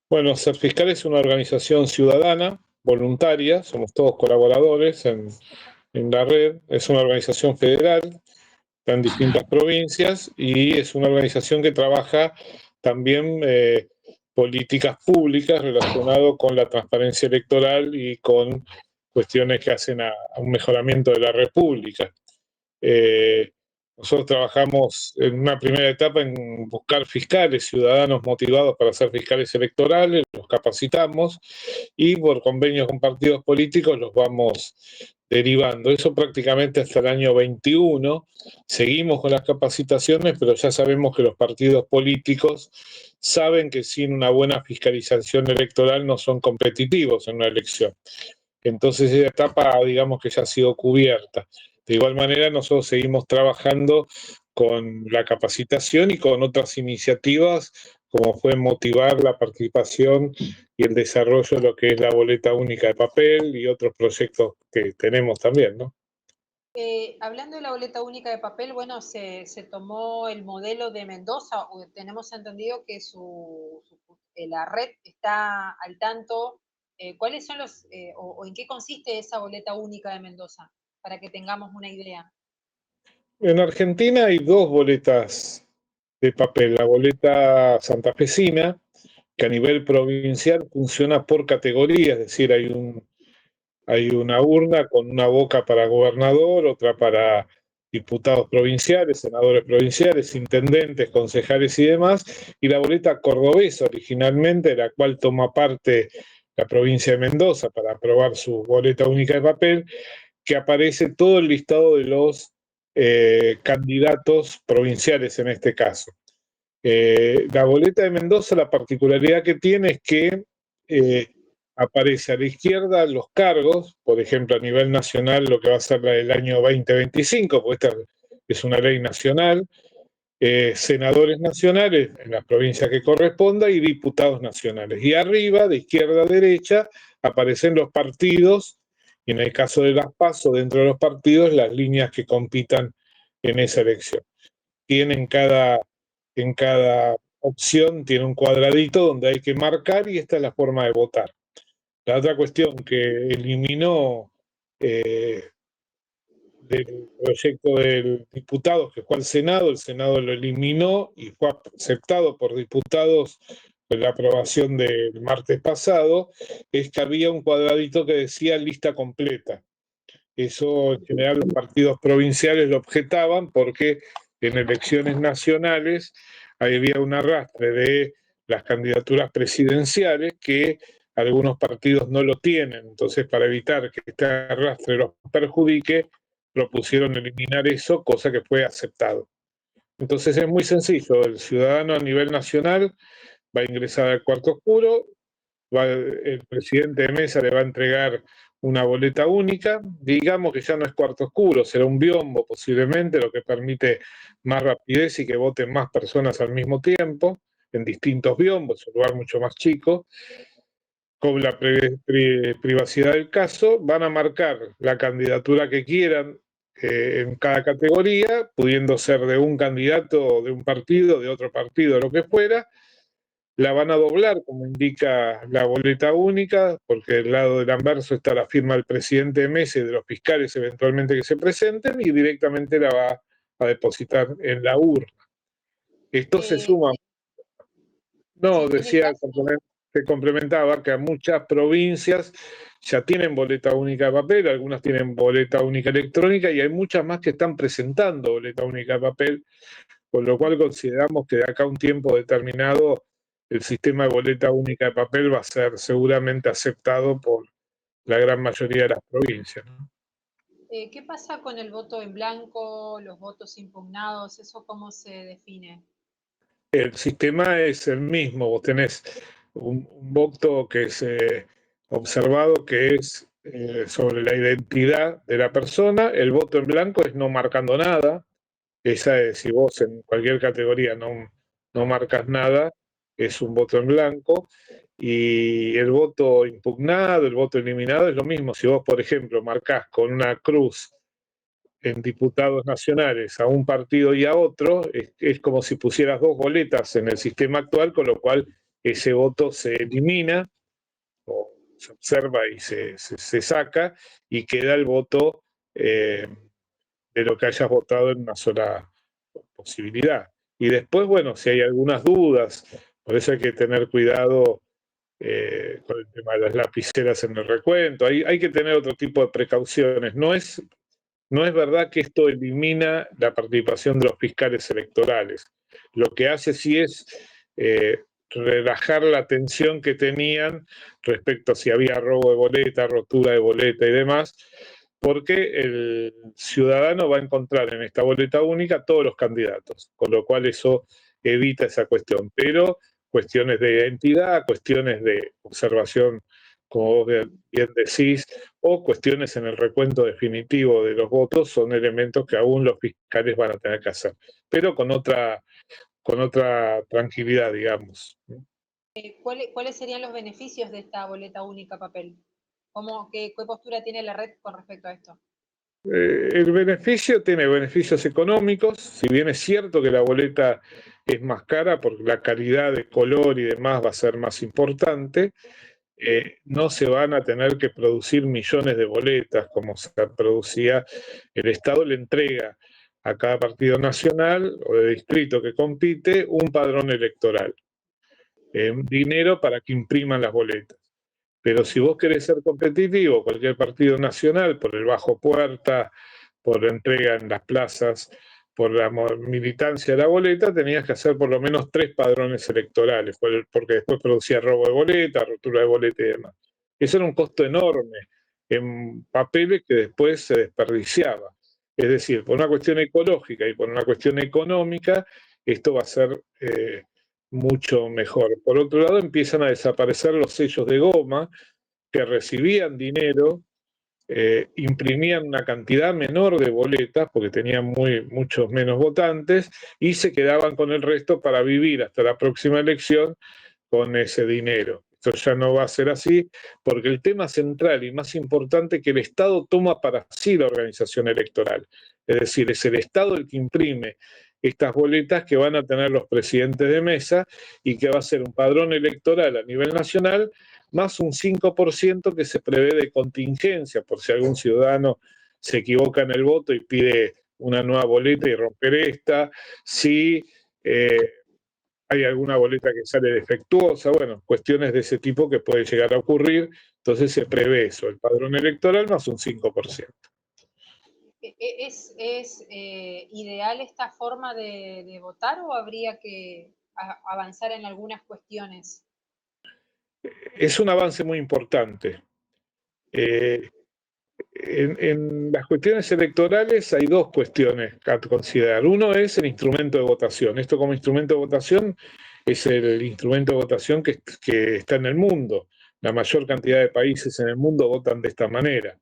Bueno, Ser Fiscal es una organización ciudadana, voluntaria, somos todos colaboradores en la red, es una organización federal, está en distintas provincias y es una organización que trabaja también políticas públicas relacionadas con la transparencia electoral y con cuestiones que hacen a un mejoramiento de la República. Eh, Nosotros trabajamos en una primera etapa en buscar fiscales, ciudadanos motivados para ser fiscales electorales, los capacitamos y por convenios con partidos políticos los vamos derivando. Eso prácticamente hasta el año 21. Seguimos con las capacitaciones, pero ya sabemos que los partidos políticos saben que sin una buena fiscalización electoral no son competitivos en una elección. Entonces esa etapa, digamos que ya ha sido cubierta. De igual manera, nosotros seguimos trabajando con la capacitación y con otras iniciativas, como fue motivar la participación y el desarrollo de lo que es la boleta única de papel y otros proyectos que tenemos también, ¿no? Hablando de la boleta única de papel, bueno, se tomó el modelo de Mendoza, tenemos entendido que la red está al tanto. ¿Cuáles son o en qué consiste esa boleta única de Mendoza? Para que tengamos una idea. En Argentina hay dos boletas de papel, la boleta santafesina, que a nivel provincial funciona por categoría, es decir, hay una urna con una boca para gobernador, otra para diputados provinciales, senadores provinciales, intendentes, concejales y demás, y la boleta cordobesa originalmente, de la cual toma parte la provincia de Mendoza para aprobar su boleta única de papel, que aparece todo el listado de los candidatos provinciales en este caso. La boleta de Mendoza, la particularidad que tiene es que eh, aparece a la izquierda los cargos, por ejemplo, a nivel nacional, lo que va a ser la del año 2025, porque esta es una ley nacional, senadores nacionales en las provincias que corresponda y diputados nacionales. Y arriba, de izquierda a derecha, aparecen los partidos, y en el caso de las PASO, dentro de los partidos, las líneas que compitan en esa elección. Tienen en cada opción tiene un cuadradito donde hay que marcar y esta es la forma de votar. La otra cuestión que eliminó eh, del proyecto del diputado que fue al Senado, el Senado lo eliminó y fue aceptado por diputados con la aprobación del martes pasado, es que había un cuadradito que decía lista completa. Eso en general los partidos provinciales lo objetaban porque en elecciones nacionales había un arrastre de las candidaturas presidenciales que algunos partidos no lo tienen. Entonces, para evitar que este arrastre los perjudique, propusieron eliminar eso, cosa que fue aceptado. Entonces es muy sencillo, el ciudadano a nivel nacional va a ingresar al cuarto oscuro, el presidente de mesa le va a entregar una boleta única, digamos que ya no es cuarto oscuro, será un biombo posiblemente, lo que permite más rapidez y que voten más personas al mismo tiempo, en distintos biombos, un lugar mucho más chico, con la privacidad del caso, van a marcar la candidatura que quieran en cada categoría, pudiendo ser de un candidato, de un partido, de otro partido, lo que fuera, la van a doblar, como indica la boleta única, porque del lado del anverso está la firma del presidente de mesa y de los fiscales eventualmente que se presenten, y directamente la va a depositar en la urna. Esto se Eh, suma, no, sí, en el decía, caso, se complementaba que a muchas provincias ya tienen boleta única de papel, algunas tienen boleta única electrónica y hay muchas más que están presentando boleta única de papel, con lo cual consideramos que de acá a un tiempo determinado el sistema de boleta única de papel va a ser seguramente aceptado por la gran mayoría de las provincias, ¿no? ¿qué pasa con el voto en blanco, los votos impugnados? ¿Eso cómo se define? El sistema es el mismo, vos tenés un voto que es observado que es sobre la identidad de la persona, el voto en blanco es no marcando nada, esa es si vos en cualquier categoría no marcas nada, es un voto en blanco. Y el voto impugnado, el voto eliminado es lo mismo. Si vos, por ejemplo, marcás con una cruz en diputados nacionales a un partido y a otro, es como si pusieras dos boletas en el sistema actual, con lo cual ese voto se elimina o se observa y se saca y queda el voto de lo que hayas votado en una sola posibilidad. Y después, bueno, si hay algunas dudas, por eso hay que tener cuidado con el tema de las lapiceras en el recuento, hay que tener otro tipo de precauciones. No es verdad que esto elimina la participación de los fiscales electorales. Lo que hace sí es relajar la tensión que tenían respecto a si había robo de boleta, rotura de boleta y demás, porque el ciudadano va a encontrar en esta boleta única todos los candidatos, con lo cual eso evita esa cuestión. Pero cuestiones de identidad, cuestiones de observación, como bien decís, o cuestiones en el recuento definitivo de los votos son elementos que aún los fiscales van a tener que hacer, pero con otra tranquilidad, digamos. ¿Cuáles serían los beneficios de esta boleta única papel? ¿Qué postura tiene la red con respecto a esto? El beneficio tiene beneficios económicos, si bien es cierto que la boleta es más cara porque la calidad de color y demás va a ser más importante, no se van a tener que producir millones de boletas como se producía. El Estado le entrega a cada partido nacional o de distrito que compite un padrón electoral, dinero para que impriman las boletas. Pero si vos querés ser competitivo, cualquier partido nacional, por el bajo puerta, por la entrega en las plazas, por la militancia de la boleta, tenías que hacer por lo menos 3 padrones electorales, porque después producía robo de boleta, rotura de boleta y demás. Eso era un costo enorme en papeles que después se desperdiciaba. Es decir, por una cuestión ecológica y por una cuestión económica, esto va a ser mucho mejor. Por otro lado, empiezan a desaparecer los sellos de goma que recibían dinero, imprimían una cantidad menor de boletas porque tenían muchos menos votantes y se quedaban con el resto para vivir hasta la próxima elección con ese dinero. Esto ya no va a ser así porque el tema central y más importante es que el Estado toma para sí la organización electoral. Es decir, es el Estado el que imprime estas boletas que van a tener los presidentes de mesa y que va a ser un padrón electoral a nivel nacional más un 5% que se prevé de contingencia por si algún ciudadano se equivoca en el voto y pide una nueva boleta y romper esta, si hay alguna boleta que sale defectuosa, bueno, cuestiones de ese tipo que puede llegar a ocurrir, entonces se prevé eso, el padrón electoral más un 5%. ¿Es ideal esta forma de votar o habría que avanzar en algunas cuestiones? Es un avance muy importante. En las cuestiones electorales hay dos cuestiones a considerar. Uno es el instrumento de votación. Esto como instrumento de votación es el instrumento de votación que está en el mundo. La mayor cantidad de países en el mundo votan de esta manera.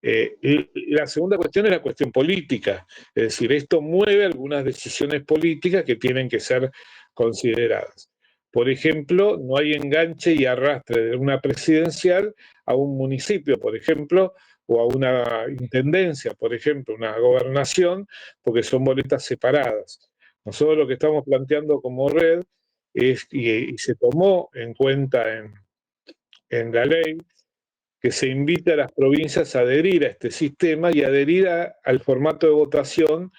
Y la segunda cuestión es la cuestión política, es decir, esto mueve algunas decisiones políticas que tienen que ser consideradas. Por ejemplo, no hay enganche y arrastre de una presidencial a un municipio, por ejemplo, o a una intendencia, por ejemplo, una gobernación, porque son boletas separadas. Nosotros lo que estamos planteando como red es, y se tomó en cuenta en la ley, que se invite a las provincias a adherir a este sistema y adherir al formato de votación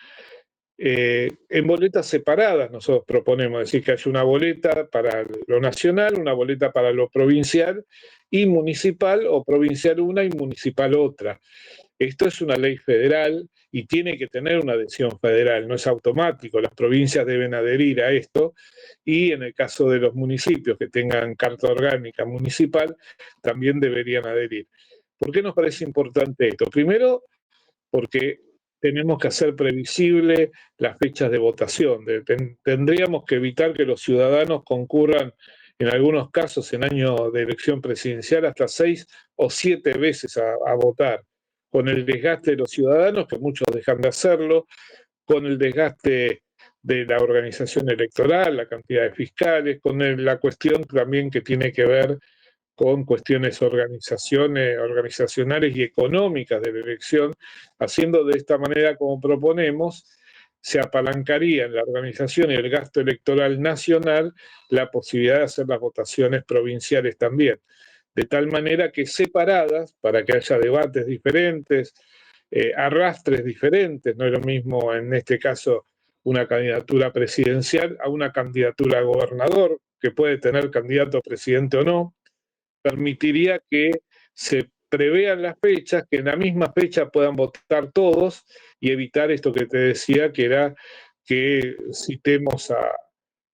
en boletas separadas. Nosotros proponemos decir que haya una boleta para lo nacional, una boleta para lo provincial y municipal, o provincial una y municipal otra. Esto es una ley federal y tiene que tener una adhesión federal, no es automático, las provincias deben adherir a esto y en el caso de los municipios que tengan carta orgánica municipal, también deberían adherir. ¿Por qué nos parece importante esto? Primero, porque tenemos que hacer previsible las fechas de votación. Tendríamos que evitar que los ciudadanos concurran, en algunos casos, en año de elección presidencial, hasta 6 o 7 veces a votar, con el desgaste de los ciudadanos, que muchos dejan de hacerlo, con el desgaste de la organización electoral, la cantidad de fiscales, con la cuestión también que tiene que ver con cuestiones organizacionales y económicas de la elección, haciendo de esta manera como proponemos, se apalancaría en la organización y el gasto electoral nacional la posibilidad de hacer las votaciones provinciales también, de tal manera que separadas, para que haya debates diferentes, arrastres diferentes, no es lo mismo en este caso una candidatura presidencial a una candidatura a gobernador, que puede tener candidato a presidente o no, permitiría que se prevean las fechas, que en la misma fecha puedan votar todos y evitar esto que te decía, que era que citemos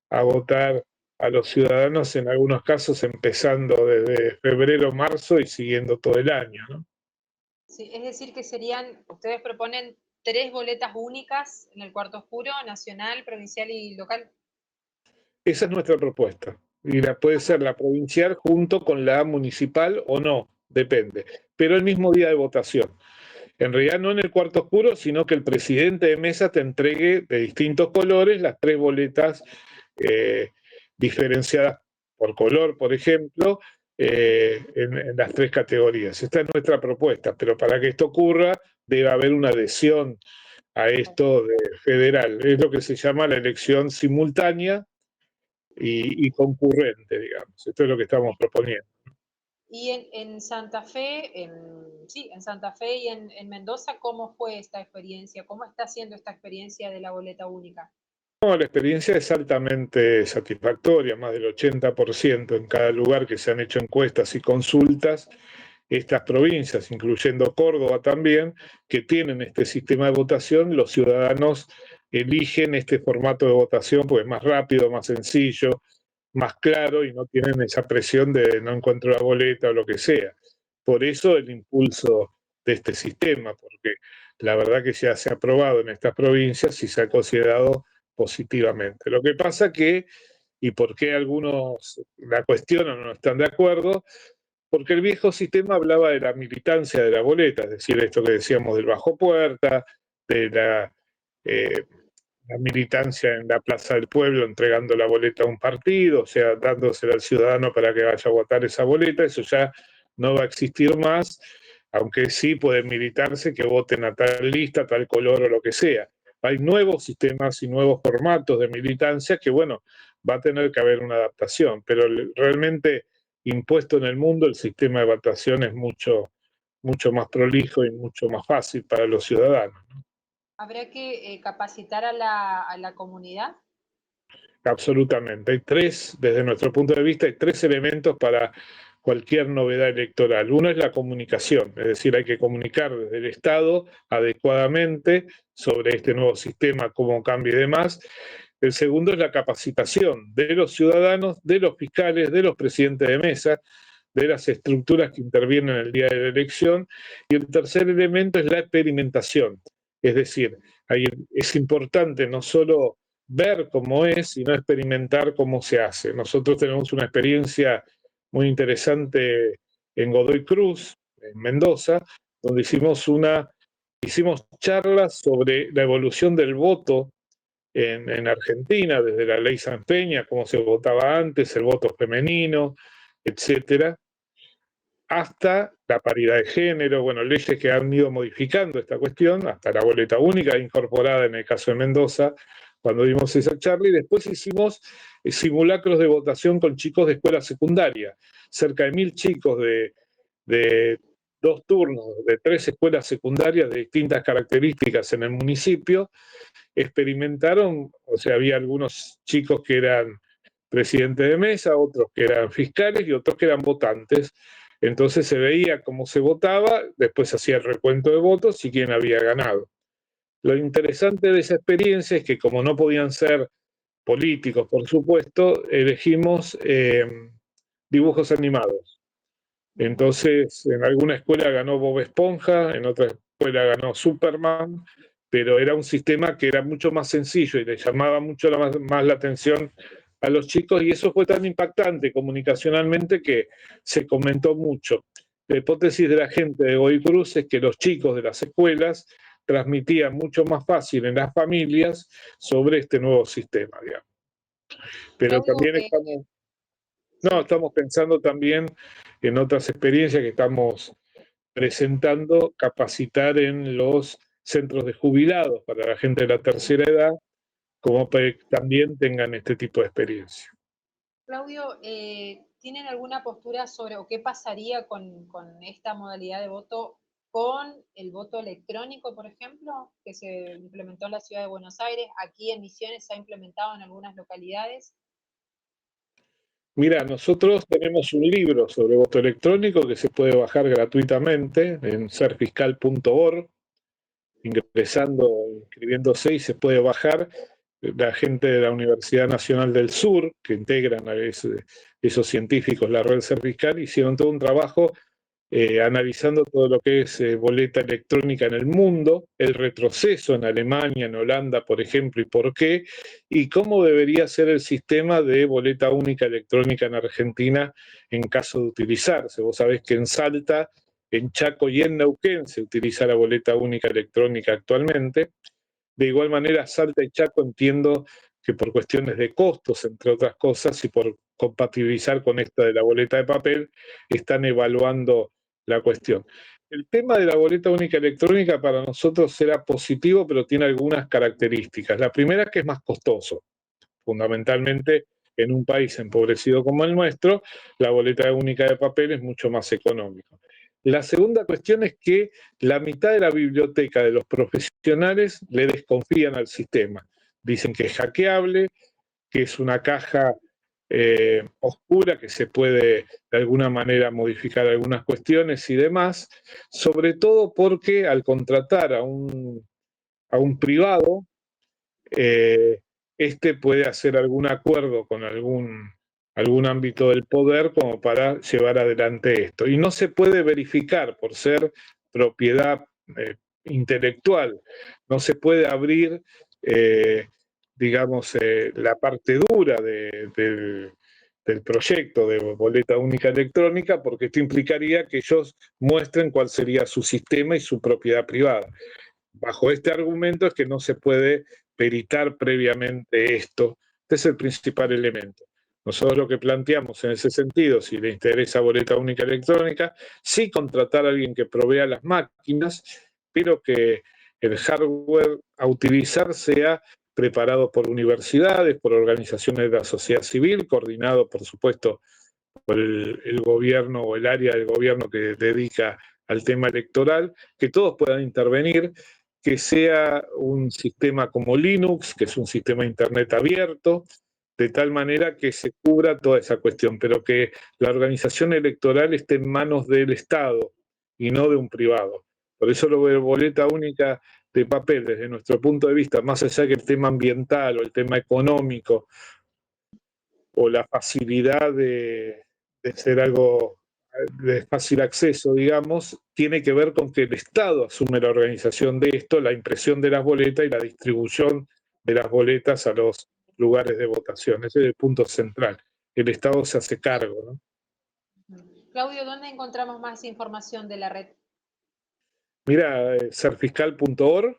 a votar a los ciudadanos en algunos casos empezando desde febrero, marzo y siguiendo todo el año, ¿no? Sí, es decir, que serían, ustedes proponen 3 boletas únicas en el cuarto oscuro, nacional, provincial y local. Esa es nuestra propuesta. Y puede ser la provincial junto con la municipal o no, depende. Pero el mismo día de votación. En realidad no en el cuarto oscuro, sino que el presidente de mesa te entregue de distintos colores las 3 boletas eh, diferenciadas por color, por ejemplo, en las 3 categorías. Esta es nuestra propuesta, pero para que esto ocurra debe haber una adhesión a esto de federal. Es lo que se llama la elección simultánea y concurrente, digamos. Esto es lo que estamos proponiendo. Y en Santa Fe, sí, en Santa Fe y en Mendoza, ¿cómo fue esta experiencia? ¿Cómo está siendo esta experiencia de la boleta única? No, la experiencia es altamente satisfactoria, más del 80% en cada lugar que se han hecho encuestas y consultas. Estas provincias, incluyendo Córdoba también, que tienen este sistema de votación, los ciudadanos eligen este formato de votación porque es más rápido, más sencillo, más claro y no tienen esa presión de no encuentro la boleta o lo que sea. Por eso el impulso de este sistema, porque la verdad que ya se ha aprobado en estas provincias y se ha considerado positivamente. Lo que pasa que, y por qué algunos la cuestionan o no están de acuerdo, porque el viejo sistema hablaba de la militancia de la boleta, es decir, esto que decíamos del bajo puerta, de eh, la militancia en la Plaza del Pueblo entregando la boleta a un partido, o sea, dándosela al ciudadano para que vaya a votar esa boleta, eso ya no va a existir más, aunque sí puede militarse que voten a tal lista, tal color o lo que sea. Hay nuevos sistemas y nuevos formatos de militancia que, bueno, va a tener que haber una adaptación, pero realmente impuesto en el mundo el sistema de votación es mucho más prolijo y mucho más fácil para los ciudadanos. ¿Habrá que capacitar a la comunidad? Absolutamente. Hay tres, desde nuestro punto de vista, hay tres elementos para cualquier novedad electoral. Uno es la comunicación, es decir, hay que comunicar desde el Estado adecuadamente sobre este nuevo sistema, cómo cambia y demás. El segundo es la capacitación de los ciudadanos, de los fiscales, de los presidentes de mesa, de las estructuras que intervienen el día de la elección. Y el tercer elemento es la experimentación. Es decir, es importante no solo ver cómo es, sino experimentar cómo se hace. Nosotros tenemos una experiencia muy interesante en Godoy Cruz, en Mendoza, donde hicimos charlas sobre la evolución del voto en Argentina, desde la ley San Peña, cómo se votaba antes, el voto femenino, etcétera, hasta la paridad de género, bueno, leyes que han ido modificando esta cuestión, hasta la boleta única incorporada en el caso de Mendoza, cuando dimos esa charla, y después hicimos simulacros de votación con chicos de escuela secundaria, cerca de 1000 chicos de 2 turnos, de 3 escuelas secundarias de distintas características en el municipio, experimentaron, o sea, había algunos chicos que eran presidentes de mesa, otros que eran fiscales y otros que eran votantes. Entonces se veía cómo se votaba, después se hacía el recuento de votos y quién había ganado. Lo interesante de esa experiencia es que como no podían ser políticos, por supuesto, elegimos dibujos animados. Entonces, en alguna escuela ganó Bob Esponja, en otra escuela ganó Superman, pero era un sistema que era mucho más sencillo y le llamaba mucho más la atención a los chicos y eso fue tan impactante comunicacionalmente que se comentó mucho. La hipótesis de la gente de Godoy Cruz es que los chicos de las escuelas transmitían mucho más fácil en las familias sobre este nuevo sistema, digamos. ¿Y Pero algo también que, sí, estamos pensando también en otras experiencias que estamos presentando, capacitar en los centros de jubilados para la gente de la tercera edad, como para que también tengan este tipo de experiencia. Claudio, ¿tienen alguna postura sobre o qué pasaría con esta modalidad de voto con el voto electrónico, por ejemplo, que se implementó en la ciudad de Buenos Aires? Aquí en Misiones se ha implementado en algunas localidades. Mira, nosotros tenemos un libro sobre voto electrónico que se puede bajar gratuitamente en serfiscal.org, ingresando, inscribiéndose, y se puede bajar. La gente de la Universidad Nacional del Sur, que integran a esos científicos, la red Serfiscal, hicieron todo un trabajo analizando todo lo que es boleta electrónica en el mundo, el retroceso en Alemania, en Holanda, por ejemplo, y por qué, y cómo debería ser el sistema de boleta única electrónica en Argentina en caso de utilizarse. Vos sabés que en Salta, en Chaco y en Neuquén se utiliza la boleta única electrónica actualmente. De igual manera, Salta y Chaco entiendo que por cuestiones de costos, entre otras cosas, y por compatibilizar con esta de la boleta de papel, están evaluando la cuestión. El tema de la boleta única electrónica para nosotros será positivo, pero tiene algunas características. La primera es que es más costoso. Fundamentalmente, en un país empobrecido como el nuestro, la boleta única de papel es mucho más económico. La segunda cuestión es que la mitad de la biblioteca de los profesionales le desconfían al sistema. Dicen que es hackeable, que es una caja oscura, que se puede de alguna manera modificar algunas cuestiones y demás, sobre todo porque al contratar a un privado, este puede hacer algún acuerdo con algún ámbito del poder como para llevar adelante esto. Y no se puede verificar por ser propiedad intelectual, no se puede abrir, digamos, la parte dura del proyecto de boleta única electrónica, porque esto implicaría que ellos muestren cuál sería su sistema y su propiedad privada. Bajo este argumento es que no se puede peritar previamente esto. Este es el principal elemento. Nosotros lo que planteamos en ese sentido, si le interesa boleta única electrónica, sí contratar a alguien que provea las máquinas, pero que el hardware a utilizar sea preparado por universidades, por organizaciones de la sociedad civil, coordinado, por supuesto, por el gobierno o el área del gobierno que dedica al tema electoral, que todos puedan intervenir, que sea un sistema como Linux, que es un sistema de Internet abierto, de tal manera que se cubra toda esa cuestión, pero que la organización electoral esté en manos del Estado y no de un privado. Por eso lo de boleta única de papel, desde nuestro punto de vista, más allá que el tema ambiental o el tema económico o la facilidad de ser algo de fácil acceso, digamos, tiene que ver con que el Estado asume la organización de esto, la impresión de las boletas y la distribución de las boletas a los lugares de votación. Ese es el punto central. El Estado se hace cargo, ¿no? Claudio, ¿dónde encontramos más información de la red? Mira, serfiscal.org,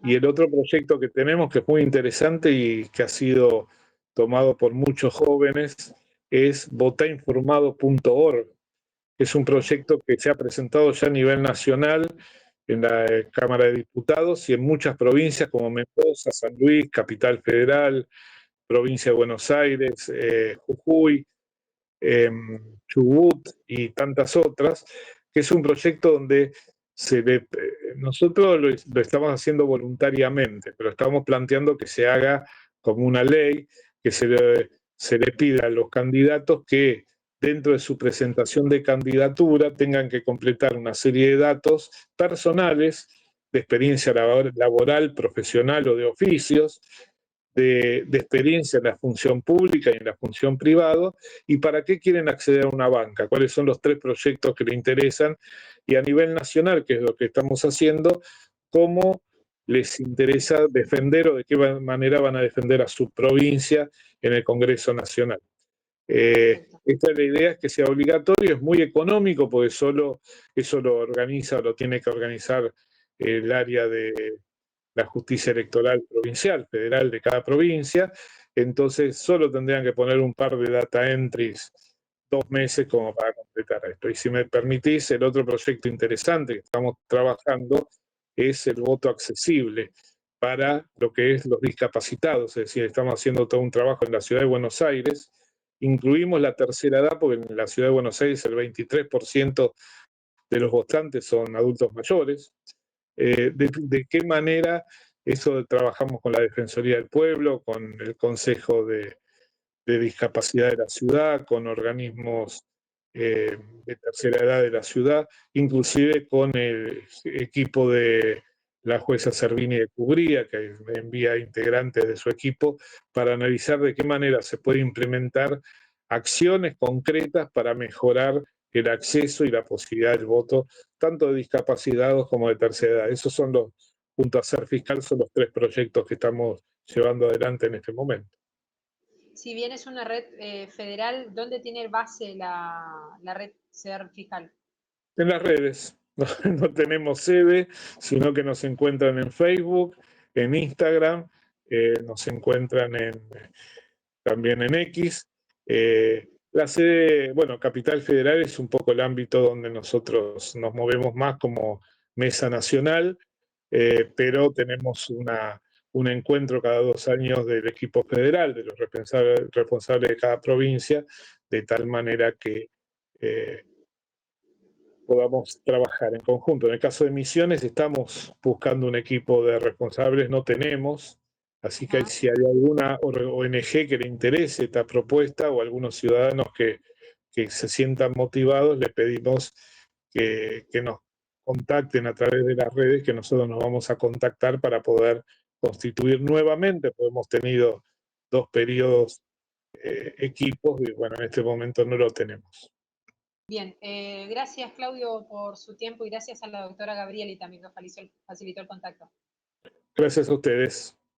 y el otro proyecto que tenemos que es muy interesante y que ha sido tomado por muchos jóvenes es votainformado.org. Es un proyecto que se ha presentado ya a nivel nacional en la Cámara de Diputados y en muchas provincias como Mendoza, San Luis, Capital Federal, provincia de Buenos Aires, Jujuy, Chubut y tantas otras, que es un proyecto donde nosotros lo estamos haciendo voluntariamente, pero estamos planteando que se haga como una ley, que se le pida a los candidatos que dentro de su presentación de candidatura tengan que completar una serie de datos personales, de experiencia laboral, profesional o de oficios, de experiencia en la función pública y en la función privada, y para qué quieren acceder a una banca, cuáles son los 3 proyectos que le interesan, y a nivel nacional, que es lo que estamos haciendo, cómo les interesa defender o de qué manera van a defender a su provincia en el Congreso Nacional. Esta es la idea, es que sea obligatorio, es muy económico porque solo eso lo organiza o lo tiene que organizar el área de la justicia electoral provincial, federal de cada provincia, entonces solo tendrían que poner un par de data entries 2 meses como para completar esto. Y si me permitís, el otro proyecto interesante que estamos trabajando es el voto accesible para lo que es los discapacitados, es decir, estamos haciendo todo un trabajo en la ciudad de Buenos Aires, incluimos la tercera edad porque en la ciudad de Buenos Aires el 23% de los votantes son adultos mayores. De qué manera eso trabajamos con la Defensoría del Pueblo, con el Consejo de Discapacidad de la ciudad, con organismos de tercera edad de la ciudad, inclusive con el equipo de la jueza Servini de Cubría, que envía integrantes de su equipo, para analizar de qué manera se puede implementar acciones concretas para mejorar el acceso y la posibilidad del voto, tanto de discapacitados como de tercera edad. Esos son los, junto a Ser Fiscal, son los 3 proyectos que estamos llevando adelante en este momento. Si bien es una red federal, ¿dónde tiene base la red Ser Fiscal? En las redes. No, no tenemos sede, sino que nos encuentran en Facebook, en Instagram, nos encuentran también en X. La sede, bueno, Capital Federal es un poco el ámbito donde nosotros nos movemos más como mesa nacional, pero tenemos un encuentro cada 2 años del equipo federal, de los responsables de cada provincia, de tal manera que eh, podamos trabajar en conjunto. En el caso de Misiones estamos buscando un equipo de responsables, no tenemos, así que Ajá. si hay alguna ONG que le interese esta propuesta o algunos ciudadanos que se sientan motivados, le pedimos que nos contacten a través de las redes, que nosotros nos vamos a contactar para poder constituir nuevamente, porque hemos tenido 2 periodos equipos y bueno, en este momento no lo tenemos. Bien, gracias Claudio por su tiempo y gracias a la doctora Gabrieli también que facilitó el contacto. Gracias a ustedes.